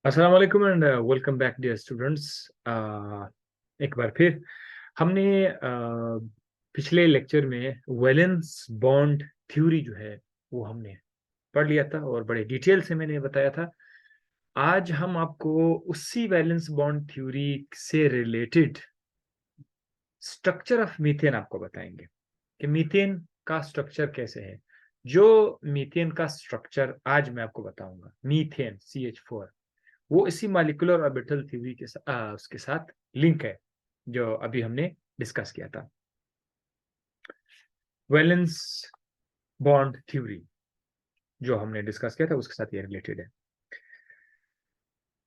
अस्सलाम वालेकुम and welcome back dear students. एक बार फिर हमने पिछले लेक्चर में वैलेंस बॉन्ड थ्योरी जो है वो हमने पढ़ लिया था और बड़े डिटेल से मैंने बताया था। आज हम आपको उसी वैलेंस बॉन्ड थ्योरी से रिलेटेड स्ट्रक्चर ऑफ मीथेन आपको बताएंगे कि मीथेन का स्ट्रक्चर कैसे है। जो मीथेन का स्ट्रक्चर आज मैं आपको बताऊंगा, मीथेन CH4, वो इसी मॉलिक्यूलर ऑर्बिटल थ्योरी के उसके साथ लिंक है जो अभी हमने डिस्कस किया था। वैलेंस बॉन्ड थ्योरी जो हमने डिस्कस किया था उसके साथ ये रिलेटेड है।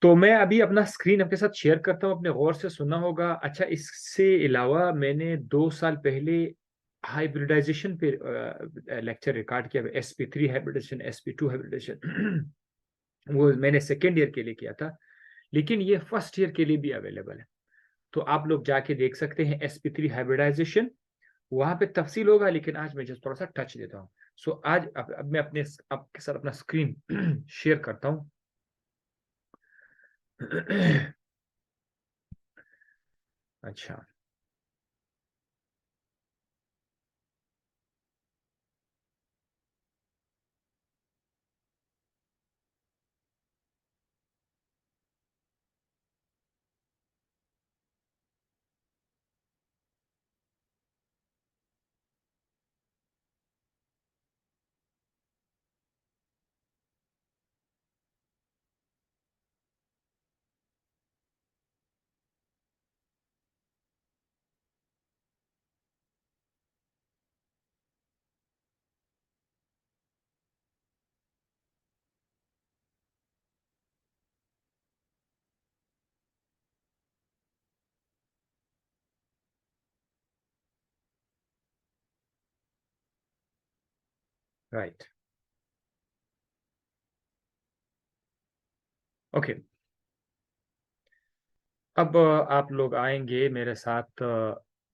तो मैं अभी अपना स्क्रीन आपके साथ शेयर करता हूं, अपने गौर से सुनना होगा। अच्छा, इससे अलावा मैंने 2 साल पहले हाइब्रिडाइजेशन पे लेक्चर रिकॉर्ड किया, sp3 हाइब्रिडेशन, sp2 हाइब्रिडेशन। वो मैंने सेकेंड ईयर के लिए किया था, लेकिन ये फर्स्ट ईयर के लिए भी अवेलेबल है, तो आप लोग जाके देख सकते हैं। sp3 हाइब्रिडाइजेशन वहां पे तफसील होगा, लेकिन आज मैं जस्ट थोड़ा सा टच देता हूँ। सो आज अब मैं अपने आपके साथ अपना स्क्रीन शेयर करता हूँ। अच्छा, राइट, ओके। अब आप लोग आएंगे मेरे साथ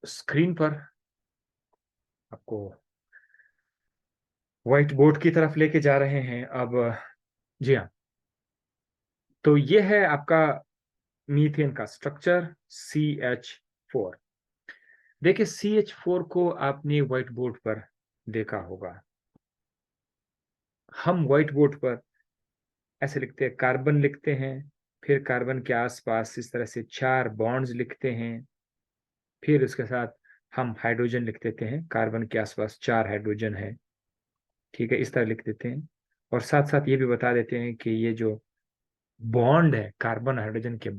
स्क्रीन पर, आपको व्हाइट बोर्ड की तरफ लेके जा रहे हैं अब। जी हाँ, तो ये है आपका मीथेन का स्ट्रक्चर CH4। देखिए, CH4 को आपने व्हाइट बोर्ड पर देखा होगा। हम व्हाइट बोर्ड पर ऐसे लिखते हैं, कार्बन लिखते हैं, फिर कार्बन के आसपास इस तरह से 4 बॉन्ड्स लिखते हैं, फिर उसके साथ हम हाइड्रोजन लिख देते हैं, कार्बन के आसपास 4 हाइड्रोजन है, ठीक है, इस तरह लिख देते हैं। और साथ साथ ये भी बता देते हैं कि ये जो बॉन्ड है कार्बन हाइड्रोजन के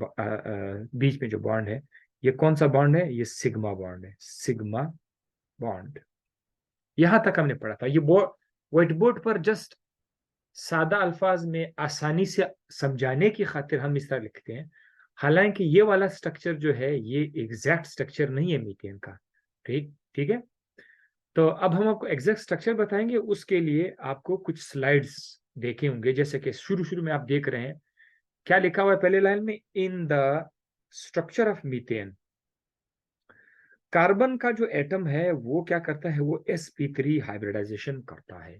बीच में जो बॉन्ड है, ये कौन सा बॉन्ड है? ये सिग्मा बॉन्ड है, सिग्मा बॉन्ड। यहां तक हमने पढ़ा था। ये व्हाइट बोर्ड पर जस्ट सादा अल्फाज में आसानी से समझाने की खातिर हम इस तरह लिखते हैं। हालांकि ये वाला स्ट्रक्चर जो है ये एग्जैक्ट स्ट्रक्चर नहीं है मीथेन का। ठीक ठीक है। तो अब हम आपको एग्जैक्ट स्ट्रक्चर बताएंगे, उसके लिए आपको कुछ स्लाइड्स देखे होंगे। जैसे कि शुरू शुरू में आप देख रहे हैं, क्या लिखा हुआ है पहले लाइन में? In the structure of methane, carbon का जो एटम है वो क्या करता है? वो sp3 हाइब्रिडाइजेशन करता है।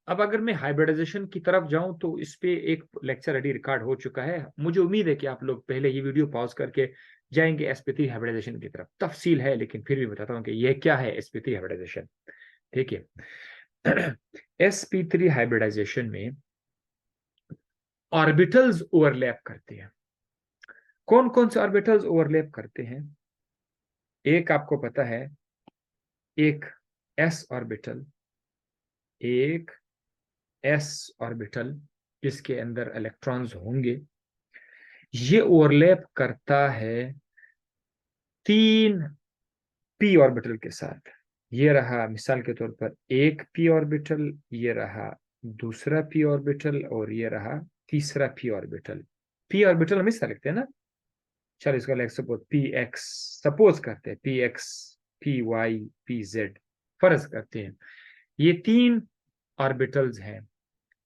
अब अगर मैं हाइब्रिडाइजेशन की तरफ जाऊं तो इस पे एक लेक्चर रेडी रिकॉर्ड हो चुका है। मुझे उम्मीद है कि आप लोग पहले ये वीडियो पॉज करके जाएंगे sp3 हाइब्रिडाइजेशन की तरफ। तफसील है, लेकिन फिर भी बताता हूं कि यह क्या है sp3 हाइब्रिडाइजेशन। ठीक है। sp3 हाइब्रिडाइजेशन में ऑर्बिटल्स ओवरलैप करते हैं। कौन कौन से ऑर्बिटल्स ओवरलैप करते हैं? एक आपको पता है, एक s ऑर्बिटल, एक s ऑर्बिटल जिसके अंदर इलेक्ट्रॉन्स होंगे, ये ओवरलैप करता है 3 p ऑर्बिटल के साथ। ये रहा मिसाल के तौर पर एक p ऑर्बिटल, ये रहा दूसरा p ऑर्बिटल, और ये रहा तीसरा p ऑर्बिटल। p ऑर्बिटल हम इस तरह लिखते हैं ना। चलो इसका लेट सपोज px, सपोज करते हैं px, py, pz, फर्ज करते हैं। ये 3 ऑर्बिटल्स हैं,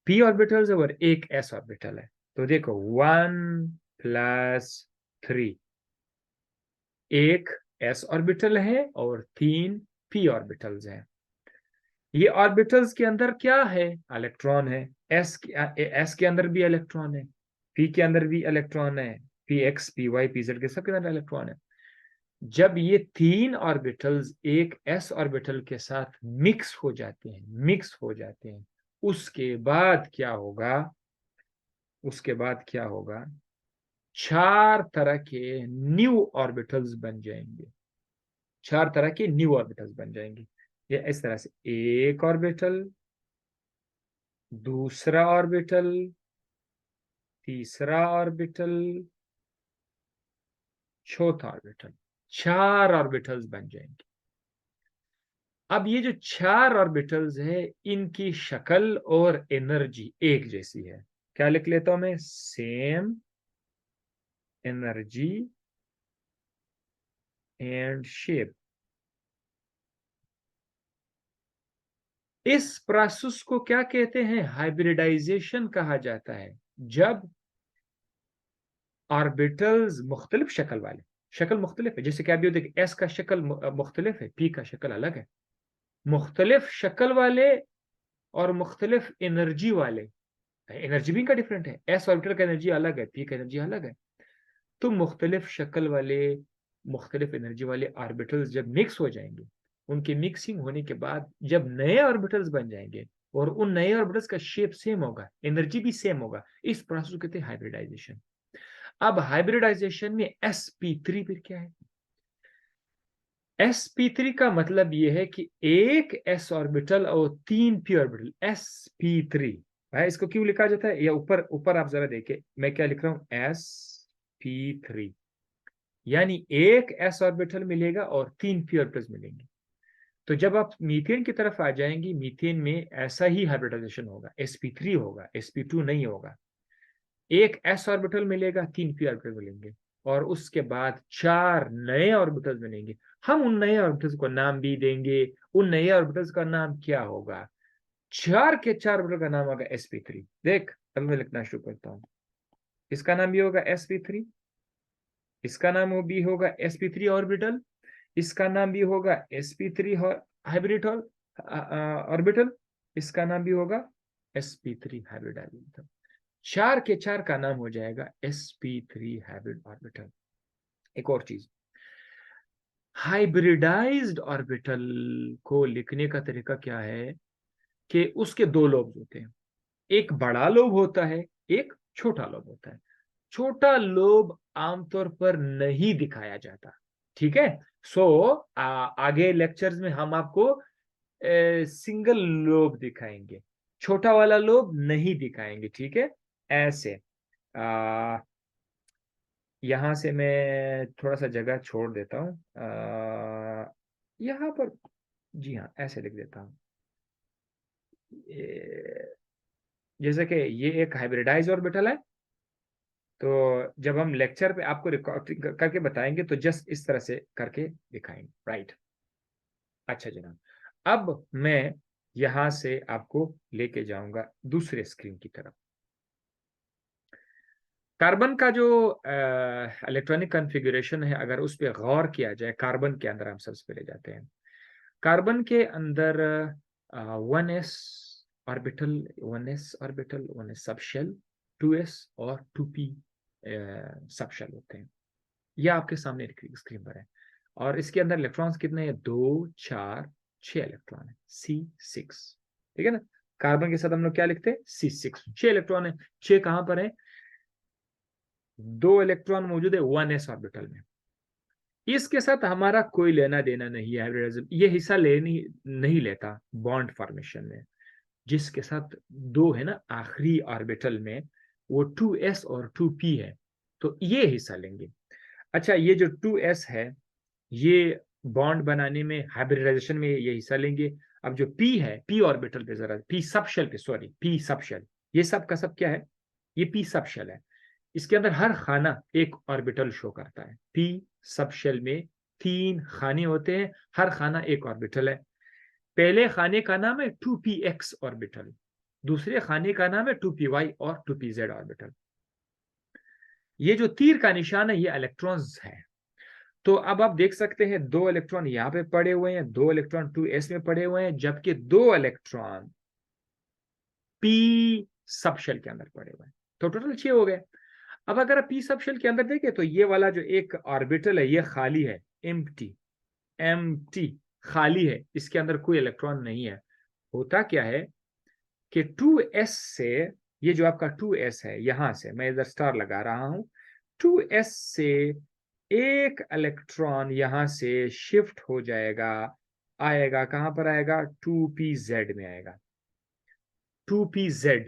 p ऑर्बिटल्स और एक s ऑर्बिटल है। तो देखो 1 + 3, एक s ऑर्बिटल है और 3 p ऑर्बिटल्स हैं। ये ऑर्बिटल्स के अंदर क्या है? इलेक्ट्रॉन है। s के अंदर भी इलेक्ट्रॉन है। पी के अंदर भी इलेक्ट्रॉन है, p x, p y, p z के सबके अंदर इलेक्ट्रॉन है। जब ये तीन ऑर्बिटल्स एक एस ऑर्बिटल के साथ मिक्स हो जाते हैं, उसके बाद क्या होगा, चार तरह के न्यू ऑर्बिटल्स बन जाएंगे, ये इस तरह से, एक ऑर्बिटल, दूसरा ऑर्बिटल, तीसरा ऑर्बिटल, चौथा ऑर्बिटल, चार ऑर्बिटल्स बन जाएंगे। अब ये जो चार ऑर्बिटल्स है, इनकी शक्ल और एनर्जी एक जैसी है। क्या लिख लेता हूं मैं, सेम एनर्जी एंड शेप। इस प्रोसेस को क्या कहते हैं, हाइब्रिडाइजेशन कहा जाता है। जब ऑर्बिटल्स मुख्तलिफ शक्ल मुख्तलिफ है, जैसे कि अभी देखिए एस का शक्ल मुख्तलिफ है, पी का शक्ल अलग है, मुख्तलिफ शक्ल वाले और मुख्तलिफ एनर्जी वाले, एनर्जी भी इनका डिफरेंट है, एस ऑर्बिटल का एनर्जी अलग है, पी का एनर्जी अलग है। तो मुख्तलिफ शक्ल वाले, मुख्तलिफ एनर्जी वाले ऑर्बिटल्स जब मिक्स हो जाएंगे, उनके मिक्सिंग होने के बाद जब नए ऑर्बिटल्स बन जाएंगे और उन नए ऑर्बिटल्स का शेप सेम होगा, एनर्जी भी सेम होगा, इस प्रोसेस को कहते हैं हाइब्रिडाइजेशन। अब हाइब्रिडाइजेशन में sp3 फिर क्या है, sp3 का मतलब यह है कि एक s ऑर्बिटल और तीन p ऑर्बिटल, sp3। भाई इसको क्यों लिखा जाता है, या ऊपर ऊपर आप जरा देखिए मैं क्या लिख रहा हूं, sp3, यानी एक s ऑर्बिटल मिलेगा और तीन p ऑर्बिटल्स मिलेंगे। तो जब आप मीथेन की तरफ आ जाएंगे, मीथेन में ऐसा ही हाइब्रिडाइजेशन होगा, sp3 होगा, sp2 नहीं होगा। एक s ऑर्बिटल मिलेगा, तीन p ऑर्बिटल मिलेंगे, और उसके बाद चार नए ऑर्बिटल्स बनेंगे। हम उन नए ऑर्बिटल्स को नाम भी देंगे। उन नए ऑर्बिटल्स का नाम क्या होगा, चार के चार ऑर्बिटल का नाम होगा sp3। देख अब मैं लिखना शुरू करता हूं, इसका नाम भी होगा sp3, इसका नाम भी होगा sp3 ऑर्बिटल, इसका नाम भी होगा sp3 हाइब्रिड ऑर्बिटल, इसका नाम भी होगा sp3 हाइब्रिड ऑर्बिटल। चार के चार का नाम हो जाएगा sp3 हाइब्रिड ऑर्बिटल। एक और चीज, हाइब्रिडाइज्ड ऑर्बिटल को लिखने का तरीका क्या है कि उसके दो लोब होते हैं, एक बड़ा लोब होता है, एक छोटा लोब होता है। छोटा लोब आमतौर पर नहीं दिखाया जाता, ठीक है। आगे लेक्चर्स में हम आपको सिंगल लोब दिखाएंगे, छोटा वाला लोब नहीं दिखाएंगे, ठीक है। ऐसे यहां से मैं थोड़ा सा जगह छोड़ देता हूं, यहां पर, जी हाँ ऐसे लिख देता हूं, जैसे कि ये एक हाइब्रिडाइज ऑर्बिटल है। तो जब हम लेक्चर पे आपको रिकॉर्ड करके बताएंगे तो जस्ट इस तरह से करके दिखाएंगे, राइट। अच्छा जनाब, अब मैं यहां से आपको लेके जाऊंगा दूसरे स्क्रीन की तरफ। कार्बन का जो इलेक्ट्रॉनिक कॉन्फ़िगरेशन है, अगर उस पर गौर किया जाए, कार्बन के अंदर हम सबसे पहले जाते हैं। कार्बन के अंदर 1s orbital, 1s subshell, 2s और 2p सबशेल होते हैं। यह आपके सामने स्क्रीन पर है। और इसके अंदर इलेक्ट्रॉन्स कितने हैं, 2 4 6 इलेक्ट्रॉन है, C6, ठीक है ना। कार्बन के साथ हम लोग क्या लिखते हैं, C6, 6 इलेक्ट्रॉन है। 6 कहां पर है, दो इलेक्ट्रॉन मौजूद है 1s ऑर्बिटल में। इसके साथ हमारा कोई लेना देना नहीं है, हाइब्रिडाइजेशन ये हिस्सा नहीं लेता बॉन्ड फॉर्मेशन में। जिसके साथ दो है ना आखिरी ऑर्बिटल में, वो 2s और 2p है, तो ये हिस्सा लेंगे। अच्छा, ये जो 2s है, ये बॉन्ड बनाने में, हाइब्रिडाइजेशन में ये हिस्सा लेंगे। अब जो p है, p ऑर्बिटल पे जरा, p सबशेल पे, सॉरी p सबशेल, ये सब का सब क्या है, ये p सबशेल है। इसके अंदर हर खाना एक ऑर्बिटल शो करता है। p सबशेल में तीन खाने होते हैं, हर खाना एक ऑर्बिटल है। पहले खाने का नाम है 2px ऑर्बिटल, दूसरे खाने का नाम है 2py और 2pz ऑर्बिटल। ये जो तीर का निशान है, ये इलेक्ट्रॉन्स है। तो अब आप देख सकते हैं दो इलेक्ट्रॉन यहां पे पड़े हुए हैं, दो इलेक्ट्रॉन 2s में पड़े हुए हैं, जबकि दो इलेक्ट्रॉन p सबशेल के अंदर पड़े हुए हैं। तो टोटल 6 हो गए। अब अगर आप पी सब शेल के अंदर देखें तो ये वाला जो एक ऑर्बिटल है ये खाली है, एम्प्टी, एम्प्टी, खाली है, इसके अंदर कोई इलेक्ट्रॉन नहीं है। होता क्या है कि 2s से, ये जो आपका 2s है, यहां से मैं इधर स्टार लगा रहा हूं, 2s से एक इलेक्ट्रॉन यहां से शिफ्ट हो जाएगा, आएगा कहां पर आएगा, 2pz में आएगा, 2pz।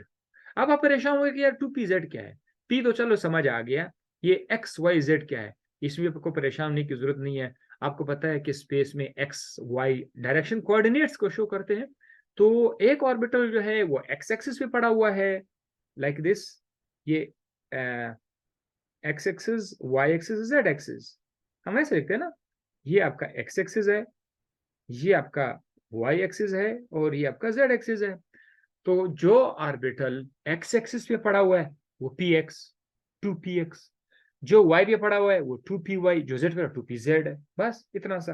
अब आप परेशान होंगे कि यार 2pz क्या है, p तो चलो समझ आ गया, ये xyz क्या है, इसमें आपको परेशान होने की जरूरत नहीं है। आपको पता है कि स्पेस में एक्स वाई डायरेक्शन कोऑर्डिनेट्स को शो करते हैं, तो एक ऑर्बिटल जो है वो एक्स एक्सिस पे पड़ा हुआ है, लाइक दिस, ये x axis, y axis, z axis, हम ऐसे लिखते हैं ना, ये आपका एक्स एक्सिस है, ये आपका वाई एक्सिस है, और ये आपका जेड एक्सिस है। तो जो ऑर्बिटल एक्स एक्सिस पे पड़ा हुआ है वो पी एक्स, 2px, जो वाई पे पड़ा हुआ है वो 2py, जो जेड पे 2pz है, बस इतना सा।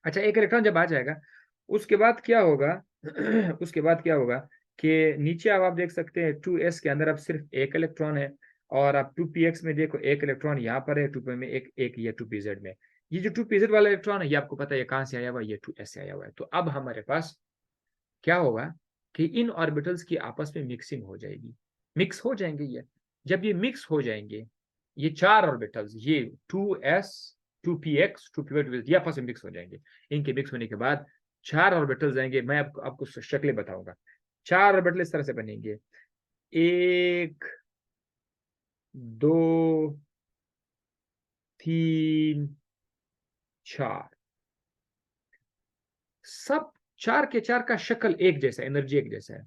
अच्छा, एक इलेक्ट्रॉन जब आ जाएगा उसके बाद क्या होगा उसके बाद क्या होगा कि नीचे अब आप देख सकते हैं 2s के अंदर अब सिर्फ एक इलेक्ट्रॉन है, और आप 2px में देखो एक इलेक्ट्रॉन यहाँ पर है, 2p में एक ये 2pz में, ये जो 2pz वाला इलेक्ट्रॉन है ये आपको पता है ये कहाँ से आया हुआ है, ये 2s से आया हुआ है। तो अब हमारे पास क्या होगा कि इन ऑर्बिटल्स की आपस में मिक्सिंग हो जाएगी, मिक्स हो जाएंगे ये। जब ये मिक्स हो जाएंगे, ये चार ऑर्बिटल्स, ये 2s, 2px, 2py, ये आपस में मिक्स हो जाएंगे। इनके मिक्स होने के बाद चार ऑर्बिटल्स आएंगे, मैं आपको शक्लें बताऊंगा। चार ऑर्बिटल इस तरह से बनेंगे, एक, दो, तीन, चार, सब चार के चार का शक्ल एक जैसा, एनर्जी एक जैसा है।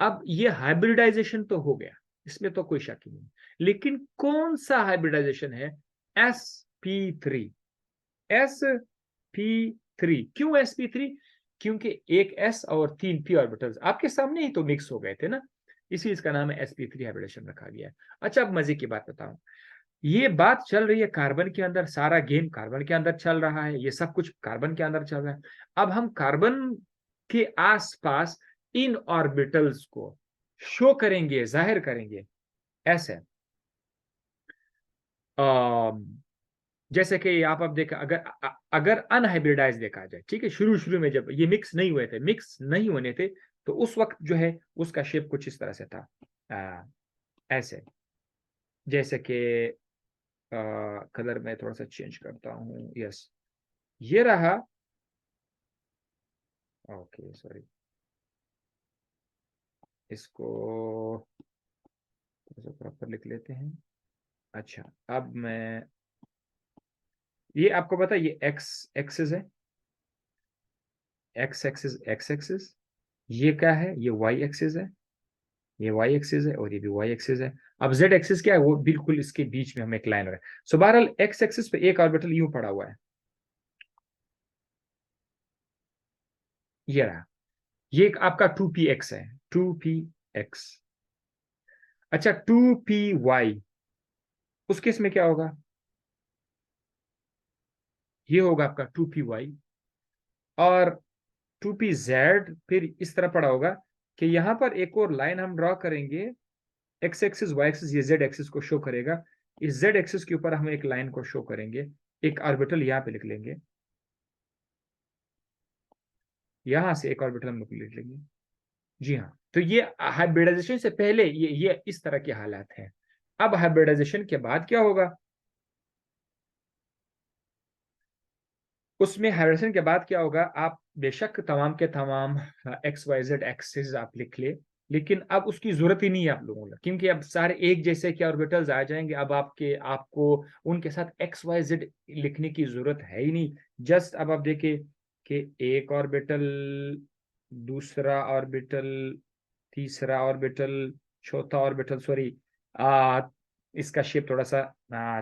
अब ये हाइब्रिडाइजेशन तो हो गया, इसमें तो कोई शक ही नहीं, लेकिन कौन सा हाइब्रिडाइजेशन है, sp3, sp3, क्यों sp3, क्योंकि एक s और तीन p ऑर्बिटल्स आपके सामने ही तो मिक्स हो गए थे ना, इसी इसका नाम है sp3 हाइब्रिडेशन रखा गया है। अच्छा, अब मजे की बात बताऊं, ये बात चल रही है कार्बन के अंदर, सारा गेम कार्बन के अंदर चल रहा है, ये सब कुछ कार्बन के अंदर चल रहा है। अब हम कार्बन के आसपास इन ऑर्बिटल्स को शो करेंगे, जाहिर करेंगे ऐसे, जैसे कि आप अब देखा, अगर अगर अनहाइब्रिडाइज देखा जाए, ठीक है, शुरू शुरू में जब ये मिक्स नहीं हुए थे, मिक्स नहीं होने थे, तो उस वक्त जो है उसका शेप कुछ इस तरह से था, ऐसे, जैसे कि कलर में थोड़ा सा चेंज करता हूँ, यस, ये रहा, ओके सॉरी, इसको प्रॉपर लिख लेते हैं। अच्छा, अब मैं, ये आपको पता है ये एक्स एक्सिस है, एक्स एक्सिस, एक्स एक्सिस, ये क्या है, ये वाई एक्सिस है, ये वाई एक्सिस है, और ये भी वाई एक्सिस है। अब जेड एक्सिस क्या है, वो बिल्कुल इसके बीच में हमें एक लाइन है। सो बहरहाल एक्स एक्सिस पे एक ऑर्बिटल यूं पड़ा हुआ है, ये रहा, ये आपका 2px है, 2px। अच्छा, 2py, उस केस में क्या होगा, ये होगा आपका 2py, और 2pz फिर इस तरह पड़ा होगा कि यहां पर एक और लाइन हम ड्रॉ करेंगे, एक्स एक्सिस वाई एक्सिस, ये जेड एक्सिस को शो करेगा, इस जेड एक्सिस के ऊपर हम एक लाइन को शो करेंगे, एक ऑर्बिटल यहां पे लिख लेंगे, यहां से एक ऑर्बिटल हम लिख लेंगे। जी हाँ, तो ये हाइब्रिडाइजेशन से पहले ये इस तरह के हालात हैं। अब हाइब्रिडाइजेशन के बाद क्या होगा, उसमें हाइब्रिडेशन के बाद क्या होगा, आप बेशक तमाम के तमाम एक्स वाई जेड एक्सिस आप लिख ले, लेकिन अब उसकी जरूरत ही नहीं है आप लोगों को, क्योंकि अब सारे एक जैसे के ऑर्बिटल्स आ जाएंगे, अब आपको उनके साथ एक्स वाई जेड लिखने की जरूरत है ही नहीं। जस्ट अब आप देखिए कि एक ऑर्बिटल, दूसरा ऑर्बिटल, तीसरा ऑर्बिटल, चौथा ऑर्बिटल, सॉरी, इसका शेप थोड़ा सा,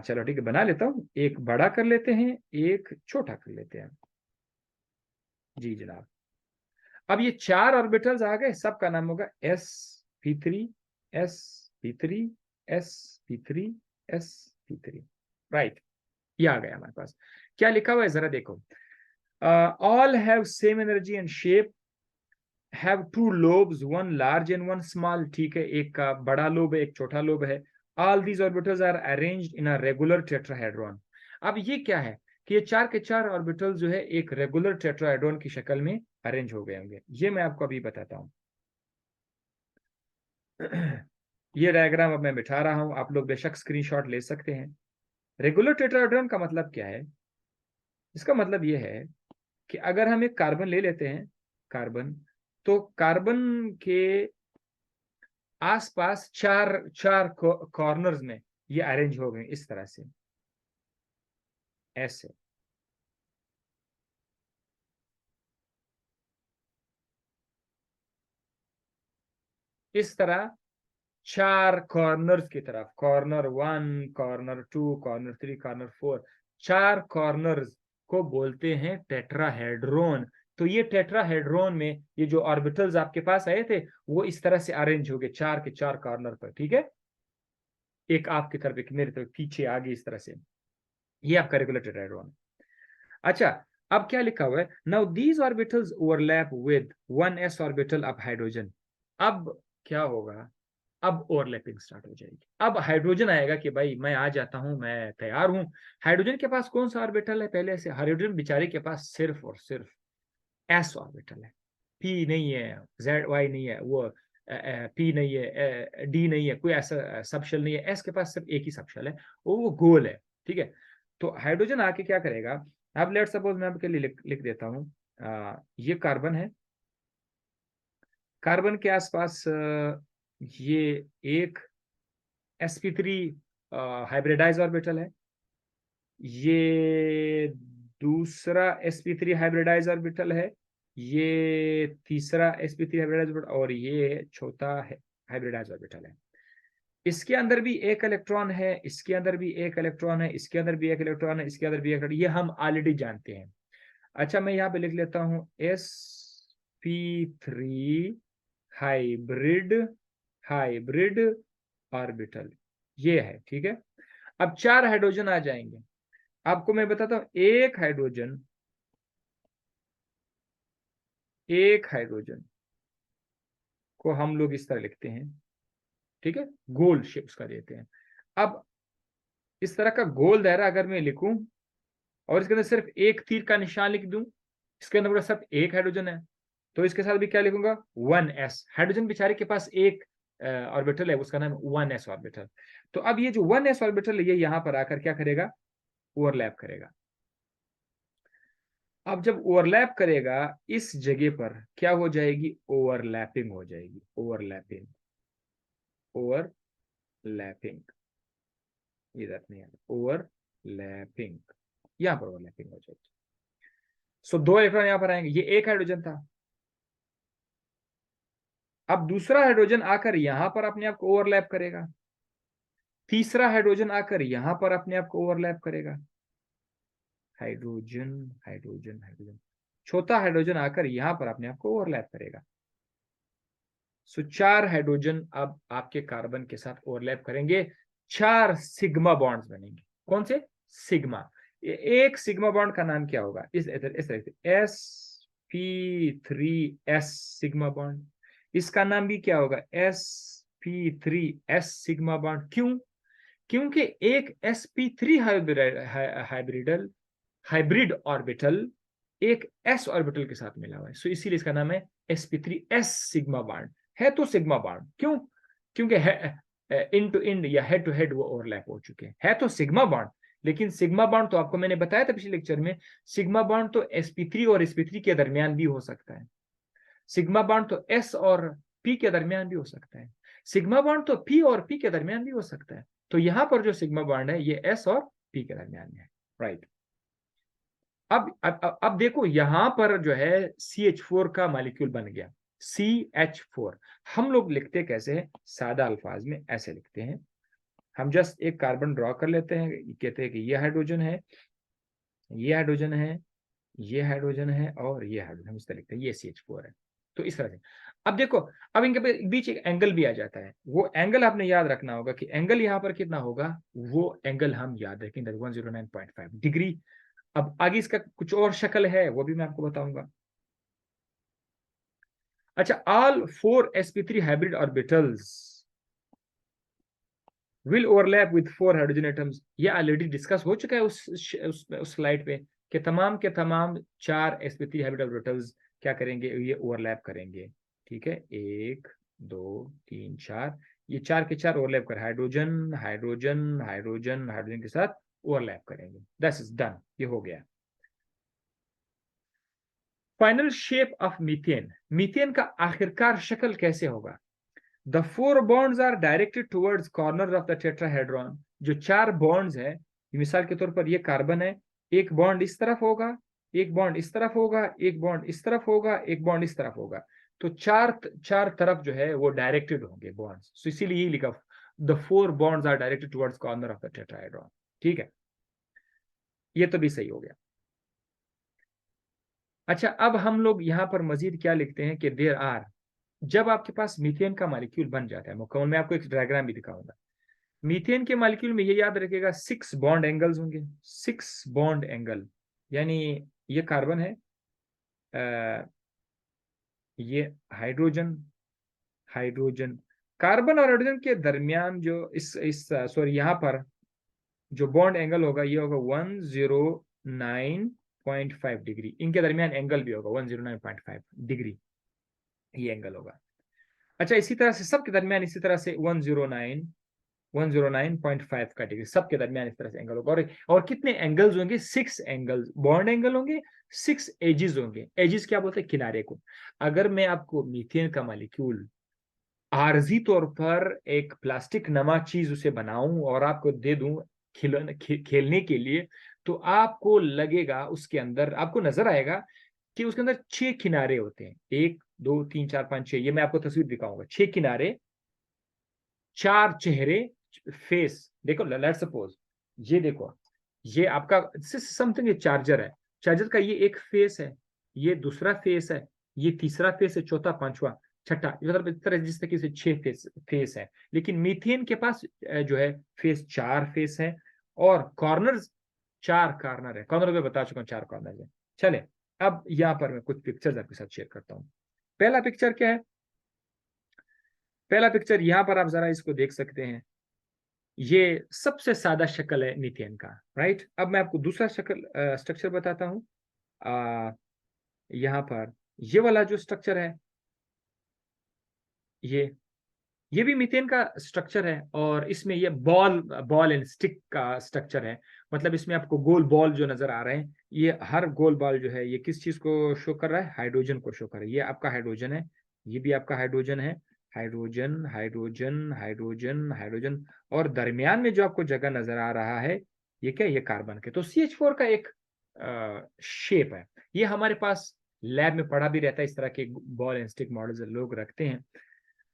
चलो ठीक है, बना लेता हूँ, एक बड़ा कर लेते हैं, एक छोटा कर लेते हैं। जी जनाब, अब ये चार ऑर्बिटल्स आ गए, सबका नाम होगा sp3, sp3, sp3, sp3, right, ये आ गया हमारे पास। क्या लिखा हुआ है जरा देखो, all have same energy and shape, have two lobes, one large and one small, ठीक है, एक का बड़ा लोब है, एक छोटा लोब है, all these orbitals are arranged in a regular tetrahedron. अब ये क्या है कि ये 4 के 4 ऑर्बिटल जो है एक रेगुलर टेट्राहेड्रॉन की शक्ल में अरेंज हो गए होंगे। ये मैं आपको अभी बताता हूं। ये डायग्राम अब मैं बिठा रहा हूं, आप लोग बेशक स्क्रीनशॉट ले सकते हैं। रेगुलर टेट्राहेड्रॉन का मतलब क्या है? इसका मतलब ये है कि अगर हम एक कार्बन ले लेते हैं, कार्बन, तो कार्बन के आसपास चार चार कॉर्नर्स में ये अरेंज हो गए इस तरह से, ऐसे। इस तरह चार कॉर्नर्स की तरफ, कॉर्नर 1, कॉर्नर 2, कॉर्नर 3, कॉर्नर 4, चार कॉर्नर्स को बोलते हैं टेट्राहेड्रॉन। तो ये टेट्राहेड्रॉन में ये जो ऑर्बिटल्स आपके पास आए थे वो इस तरह से अरेंज हो गए 4 के 4 कॉर्नर पर, ठीक है। एक आपकी तरफ, एक मेरी तरफ, पीछे आगे, इस तरह से। ये आपका रेगुलर टेट्राहेड्रॉन। अच्छा, अब क्या लिखा हुआ है? Now these orbitals overlap with 1s orbital of hydrogen. अब क्या होगा? अब ओवरलैपिंग स्टार्ट हो जाएगी। अब हाइड्रोजन आएगा कि भाई मैं आ जाता हूं, मैं तैयार हूं। हाइड्रोजन के पास कौन सा ऑर्बिटल है? पहले से हाइड्रोजन बेचारे के पास सिर्फ और सिर्फ एस ऑर्बिटल है। पी नहीं है, जेड वाई नहीं है, वो पी नहीं है, डी नहीं है, कोई ऐसा सबशेल नहीं है। एस के पास सिर्फ एक ही सबशेल है, वो गोल है, ठीक है। तो हाइड्रोजन आके क्या करेगा? अब लेट सपोज मैं आपके लिए लिख देता हूं, ये कार्बन है। कार्बन के आसपास ये एक sp3 हाइब्रिडाइज ऑर्बिटल है, ये दूसरा sp3 हाइब्रिडाइज ऑर्बिटल है, ये तीसरा sp3 हाइब्रिडाइज ऑर्बिटल, और ये चौथा हाइब्रिडाइज ऑर्बिटल है। इसके अंदर भी एक इलेक्ट्रॉन है, इसके अंदर भी एक इलेक्ट्रॉन है, इसके अंदर भी एक इलेक्ट्रॉन है, इसके अंदर भी एक इलेक्ट्रॉन, ये हम ऑलरेडी जानते हैं। अच्छा, मैं यहाँ पे लिख लेता हूँ sp3 हाइब्रिड हाइब्रिड ऑर्बिटल, ये है, ठीक है। अब 4 हाइड्रोजन आ जाएंगे। आपको मैं बताता हूं, एक हाइड्रोजन को हम लोग इस तरह लिखते हैं, ठीक है, गोल शेप उसका देते हैं। अब इस तरह का गोल दायरा अगर मैं लिखूं और इसके अंदर सिर्फ एक तीर का निशान लिख दूं, इसके अंदर पूरा सिर्फ एक हाइड्रोजन है, तो इसके साथ भी क्या लिखूंगा? 1s। हाइड्रोजन बेचारे के पास एक ऑर्बिटल है, उसका नाम 1s ऑर्बिटल। तो अब ये जो 1s ऑर्बिटल है ये यहां पर आकर क्या करेगा? ओवरलैप करेगा। अब जब ओवरलैप करेगा इस जगह पर क्या हो जाएगी? ओवरलैपिंग हो जाएगी, ओवरलैपिंग, ओवरलैपिंग। इधर नहीं आया, ओवरलैपिंग, यहां पर ओवरलैपिंग हो जाएगी। सो 2 इलेक्ट्रॉन यहां पर आएंगे, ये एक हाइड्रोजन था। अब दूसरा हाइड्रोजन आकर यहां पर अपने आप को ओवरलैप करेगा, तीसरा हाइड्रोजन आकर यहां पर अपने आप को ओवरलैप करेगा, हाइड्रोजन हाइड्रोजन हाइड्रोजन, चौथा हाइड्रोजन आकर यहां पर अपने आप को ओवरलैप करेगा। सो 4 हाइड्रोजन अब आपके कार्बन के साथ ओवरलैप करेंगे, 4 सिग्मा बॉन्ड्स बनेंगे। कौन से? सिग्मा। एक सिग्मा बॉन्ड का नाम क्या होगा? इस तरह से sp3s सिग्मा बॉन्ड। इसका नाम भी क्या होगा? sp3s sigma bond. क्यों? क्योंकि एक sp3 हाइब्रिडल हाइब्रिड ऑर्बिटल एक s ऑर्बिटल के साथ मिला हुआ है, सो इसीलिए इसका नाम है sp3s सिग्मा बॉन्ड। है तो सिग्मा बॉन्ड, क्यों? क्योंकि इंड टू इंड या हेड टू हेड वो ओवरलैप हो चुके हैं। है तो सिग्मा बॉन्ड, लेकिन सिग्मा बॉन्ड तो आपको मैंने बताया था पिछले लेक्चर में, सिग्मा बॉन्ड तो sp3 और sp3 के दरमियान भी हो सकता है। सिग्मा बॉन्ड तो s और p के दरमियान भी हो सकता है। सिग्मा बॉन्ड तो p और p के दरमियान भी हो सकता है। तो यहां पर जो सिग्मा बॉन्ड है ये s और p के दरमियान में है, राइट। अब देखो यहां पर जो है CH4 का मॉलिक्यूल बन गया, CH4। हम लोग लिखते कैसे हैं? सादा अल्फाज में ऐसे लिखते हैं। हम जस्ट एक कार्बन ड्रॉ कर लेते हैं, कहते हैं कि ये हाइड्रोजन है, ये हाइड्रोजन है, ये हाइड्रोजन है, और ये हाइड्रोजन, हम इस तरह लिखते हैं, ये CH4 है। तो इस तरह से अब देखो, अब इनके बीच एक एंगल भी आ जाता है। वो एंगल आपने याद रखना होगा कि एंगल यहां पर कितना होगा, वो एंगल हम याद रखें, 109.5 डिग्री। अब आगे इसका कुछ और शक्ल है, वो भी मैं आपको बताऊंगा। अच्छा, all 4 sp3 hybrid orbitals will overlap with 4 hydrogen atoms. ये ऑलरेडी डिस्कस हो चुका है उस स्लाइड पे कि तमाम के तमाम 4 sp3 हाइब्रिड ऑर्बिटल्स क्या करेंगे, ये ओवरलैप करेंगे। ठीक है, 1 2 3 4, ये 4 के 4 ओवरलैप कर, हाइड्रोजन हाइड्रोजन हाइड्रोजन हाइड्रोजन के साथ ओवरलैप करेंगे। दैट्स इज डन, ये हो गया। Final shape of methane, methane का आखिरकार शक्ल कैसे होगा? The 4 bonds are directed towards corner of the tetrahedron. जो 4 बॉन्ड्स है, मिसाल के तौर पर ये कार्बन है, एक बॉन्ड इस तरफ होगा, एक बॉन्ड इस तरफ होगा, एक बॉन्ड इस तरफ होगा, एक बॉन्ड इस तरफ होगा। तो चार चार तरफ जो है वो डायरेक्टेड होंगे बॉन्ड्स, so इसीलिए यही लिखा, the 4 bonds are directed towards corner of the tetrahedron. ठीक है, ये तो भी सही हो गया। अच्छा, अब हम लोग यहां पर मजीद क्या लिखते हैं कि देयर आर, जब आपके पास मीथेन का मॉलिक्यूल बन जाता है, मुकम्मल, मैं आपको एक डायग्राम भी दिखाऊंगा। मीथेन के मॉलिक्यूल में ये याद रखेगा 6 बॉन्ड एंगल्स होंगे, 6 बॉन्ड एंगल। यानी ये कार्बन है, ये हाइड्रोजन, हाइड्रोजन, कार्बन और हाइड्रोजन के दरमियान जो इस सॉरी यहाँ पर जो बॉन्ड एंगल होगा ये होगा 109.5 डिग्री। इनके दरमियान एंगल भी होगा 109.5 डिग्री, ये एंगल होगा। अच्छा, इसी तरह से सबके दरमियान इसी तरह से 109.5 का डिग्री, सबके दरमियान इस तरह से एंगल होगा। और कितने एंगल्स होंगे? 6 एंगल्स, बॉन्ड एंगल होंगे, 6 एजिस होंगे। एजिस क्या बोलते हैं? किनारे को। अगर मैं आपको मीथेन का मॉलिक्यूल आरजी तौर पर एक प्लास्टिक नमा चीज उसे बनाऊं और आपको दे दूं खेलने के लिए, तो आपको लगेगा उसके अंदर, आपको नजर आएगा कि उसके अंदर 6 किनारे होते हैं, 1 2 3 4 5 6। ये मैं आपको तस्वीर दिखाऊंगा, 6 किनारे, 4 चेहरे, फेस। देखो, लेट्स सपोज ये देखो, ये आपका समथिंग ये चार्जर है, चार्जर का ये एक फेस है, ये दूसरा फेस है, ये तीसरा फेस है, चौथा, पांचवा, छठा, मतलब इस तरह जिस तरीके से 6 फेस है। लेकिन मीथेन के पास जो है फेस 4 फेस है, और कॉर्नर्स 4 कॉर्नर है। कॉर्नर में बता चुका हूं 4 कॉर्नर है। चले, अब यहां पर मैं कुछ पिक्चर्स आपके साथ शेयर करता हूं। पहला पिक्चर क्या है? पहला पिक्चर यहां पर आप जरा इसको देख सकते हैं, ये सबसे सादा शक्ल है मीथेन का, राइट। अब मैं आपको दूसरा शक्ल स्ट्रक्चर बताता हूं। यहाँ पर ये वाला जो स्ट्रक्चर है, ये भी मीथेन का स्ट्रक्चर है, और इसमें ये बॉल बॉल एंड स्टिक का स्ट्रक्चर है। मतलब इसमें आपको गोल बॉल जो नजर आ रहे हैं, ये हर गोल बॉल जो है ये किस चीज को शो कर रहा है? हाइड्रोजन को शो कर रहा है। ये आपका हाइड्रोजन है, ये भी आपका हाइड्रोजन है, हाइड्रोजन हाइड्रोजन हाइड्रोजन हाइड्रोजन, और दरमियान में जो आपको जगह नजर आ रहा है, ये क्या? ये कार्बन के। तो CH4 का एक शेप है। ये हमारे पास लैब में पढ़ा भी रहता है, इस तरह के बॉल एंड स्टिक मॉडल्स लोग रखते हैं।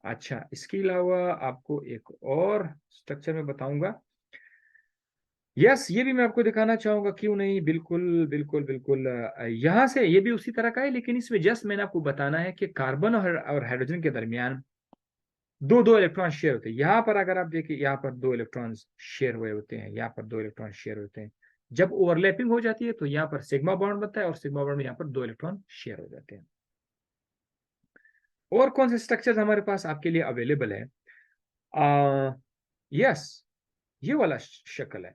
अच्छा, इसके अलावा आपको एक और स्ट्रक्चर में बताऊंगा। यस, ये भी मैं आपको दिखाना चाहूंगा, क्यों नहीं, बिल्कुल बिल्कुल बिल्कुल। यहां से ये भी उसी तरह का है, लेकिन इसमें जस्ट मैंने आपको बताना है कि कार्बन और हाइड्रोजन के दरमियान दो दो इलेक्ट्रॉन शेयर होते हैं। यहाँ पर अगर आप देखिए, यहाँ पर 2 इलेक्ट्रॉन शेयर हुए होते हैं, यहाँ पर 2 इलेक्ट्रॉन शेयर होते हैं। जब ओवरलैपिंग हो जाती है तो यहाँ पर सिग्मा बॉन्ड बनता है, और सिग्मा बॉन्ड में यहाँ पर 2 इलेक्ट्रॉन शेयर हो जाते हैं। और कौन से स्ट्रक्चर हमारे पास आपके लिए अवेलेबल है? यस, ये वाला शक्ल है।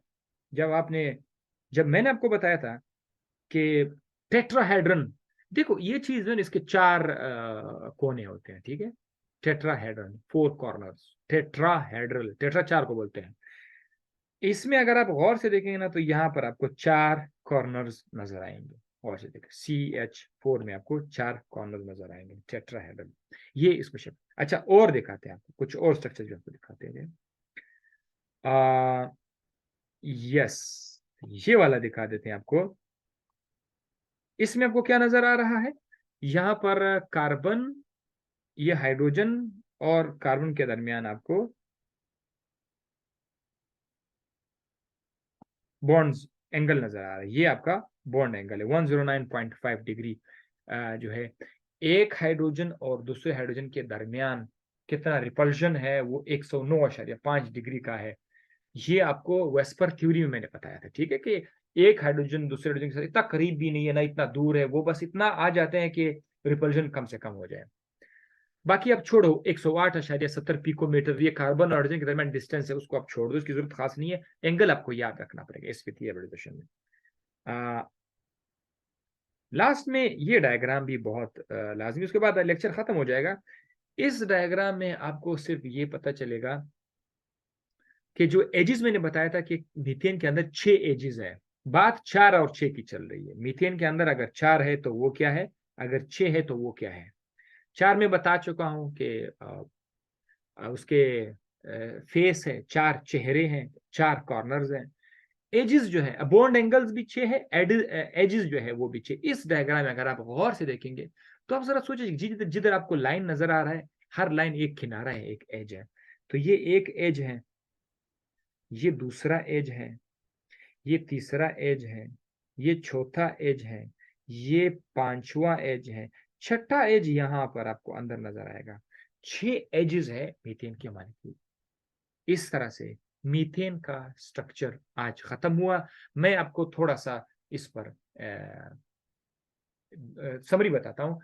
जब मैंने आपको बताया था कि टेट्राहेड्रन, देखो ये चीज है, इसके 4 कोने होते हैं, ठीक है। टेट्राहेड्रन, 4 कॉर्नर्स, टेट्राहेड्रल, टेट्रा 4 को बोलते हैं। इसमें अगर आप गौर से देखेंगे ना, तो यहाँ पर आपको 4 कॉर्नर्स नजर आएंगे। गौर से देखें, CH4 में आपको 4 कॉर्नर्स नजर आएंगे, टेट्राहेड्रल। ये इसको शेप। अच्छा, और दिखाते हैं आपको कुछ और स्ट्रक्चर जो आपको दिखाते हैं। यस, ये वाला दिखा देते हैं आपको। इसमें आपको क्या नजर आ रहा है? यहाँ पर कार्बन, ये हाइड्रोजन, और कार्बन के दरमियान आपको बॉन्ड्स एंगल नजर आ रहा है। ये आपका बॉन्ड एंगल है 109.5 डिग्री। जो है एक हाइड्रोजन और दूसरे हाइड्रोजन के दरमियान कितना रिपल्शन है, वो 109.5 डिग्री का है। ये आपको वेस्पर थ्योरी में मैंने बताया था, ठीक है, कि एक हाइड्रोजन दूसरे हाइड्रोजन के साथ इतना करीब भी नहीं है ना इतना दूर है, वो बस इतना आ जाते हैं कि रिपल्शन कम से कम हो जाए। बाकी आप छोड़ो 108.70 पिकोमीटर, ये कार्बन और हाइड्रोजन के दरमियान डिस्टेंस है, उसको आप छोड़ दो, इसकी जरूरत खास नहीं है। एंगल आपको याद रखना पड़ेगा sp3 हाइब्रिडाइजेशन में। लास्ट में ये डायग्राम भी बहुत लाजमी, उसके बाद लेक्चर खत्म हो जाएगा। इस डायग्राम में आपको सिर्फ ये पता चलेगा कि जो एजेस मैंने बताया था कि मीथेन के अंदर 6 एजेस है, बात 4 और 6 की चल रही है। मीथेन के अंदर अगर 4 है तो वो क्या है, अगर 6 है तो वो क्या है। 4 में बता चुका हूं कि उसके फेस है, 4 चेहरे हैं, 4 कॉर्नर्स हैं। एजिस जो है, बॉन्ड एंगल्स भी 6 है, एजिस जो है वो भी 6। इस डायग्राम में अगर आप गौर से देखेंगे तो आप जरा सोचिए, जिधर जिधर आपको लाइन नजर आ रहा है, हर लाइन एक किनारा है, एक एज है। तो ये एक एज है, ये दूसरा एज है, ये तीसरा एज है, ये चौथा एज है, ये पांचवा एज है, छठा एज यहां पर आपको अंदर नजर आएगा। 6 एजेस है मीथेन की मॉलिक्यूल। इस तरह से मीथेन का स्ट्रक्चर आज खत्म हुआ। मैं आपको थोड़ा सा इस पर समरी बताता हूं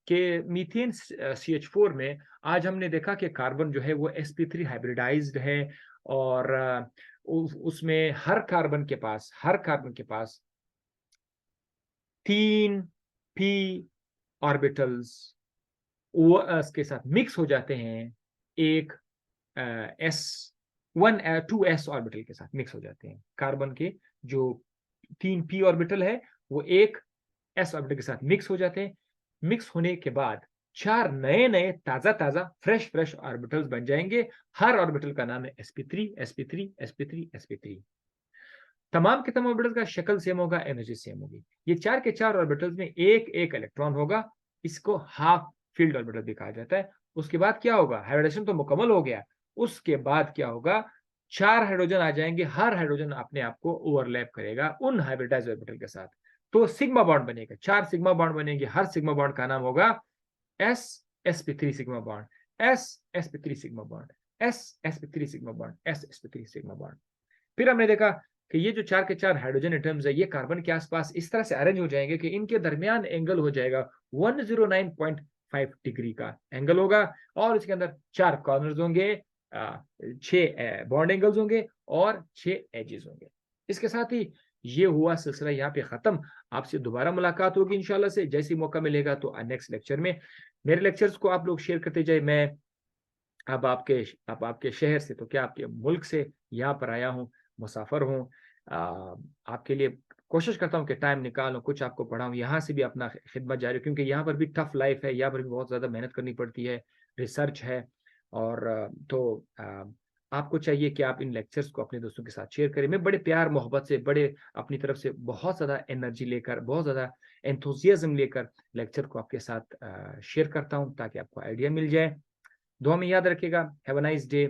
कि मीथेन CH4 में आज हमने देखा कि कार्बन जो है वो sp3 हाइब्रिडाइज्ड है, और उसमें हर कार्बन के पास 3 p ऑर्बिटल्स के साथ मिक्स हो जाते हैं, एक एस 2s ऑर्बिटल के साथ मिक्स हो जाते हैं। कार्बन के जो 3 p ऑर्बिटल है वो एक s ऑर्बिटल के साथ मिक्स हो जाते हैं। मिक्स होने के बाद 4 नए नए ताजा ताजा फ्रेश ऑर्बिटल्स बन जाएंगे। हर ऑर्बिटल का नाम है sp3 sp3 sp3 sp3। तमाम के तमाम ऑर्बिटल्स का शक्ल सेम होगा, एनर्जी सेम होगी। ये 4 के 4 ऑर्बिटल्स में एक एक इलेक्ट्रॉन होगा, इसको हाफ फील्ड ऑर्बिटल भी कहा जाता है। उसके बाद क्या होगा, हाइब्रिडेशन तो मुकम्मल हो गया, उसके बाद क्या होगा, 4 हाइड्रोजन आ जाएंगे, हर हाइड्रोजन अपने आप को ओवरलैप करेगा उन हाइब्रिडाइज्ड ऑर्बिटल के साथ, तो सिग्मा बॉन्ड बनेगा। 4 सिग्मा बॉन्ड बनेंगे, हर सिग्मा बॉन्ड का नाम होगा s sp3 sigma bond, s sp3 sigma bond, s sp3 sigma bond, s sp3 sigma bond. फिर हमने देखा कि ये जो 4 के 4 हाइड्रोजन एटम्स है, ये कार्बन के आसपास इस तरह से अरेंज हो जाएंगे कि इनके दरमियान एंगल हो जाएगा 109.5 डिग्री का एंगल होगा, और इसके अंदर 4 कॉर्नर्स होंगे, 6 बॉन्ड एंगल्स होंगे और 6 एजेस होंगे। इसके साथ ही ये हुआ सिलसिला यहाँ पे खत्म। आपसे दोबारा मुलाकात होगी इंशाल्लाह से, जैसे मौका मिलेगा तो नेक्स्ट लेक्चर में। मेरे लेक्चर्स को आप लोग शेयर करते जाए। मैं अब आपके शहर से तो क्या, आपके मुल्क से यहाँ पर आया हूँ, मुसाफर हूँ। आपके लिए कोशिश करता हूँ कि टाइम निकालूं, कुछ आपको पढ़ाऊँ, यहाँ से भी अपना खिदमत जारी, क्योंकि यहाँ पर भी टफ लाइफ है, यहाँ पर भी बहुत ज़्यादा मेहनत करनी पड़ती है, रिसर्च है। और आपको चाहिए कि आप इन लेक्चर्स को अपने दोस्तों के साथ शेयर करें। मैं बड़े प्यार मोहब्बत से, बड़े अपनी तरफ से बहुत ज़्यादा एनर्जी लेकर, बहुत ज़्यादा एंथुजियाज्म लेकर लेक्चर को आपके साथ शेयर करता हूँ, ताकि आपको आइडिया मिल जाए। दुआ में याद रखिएगा। Have a nice day.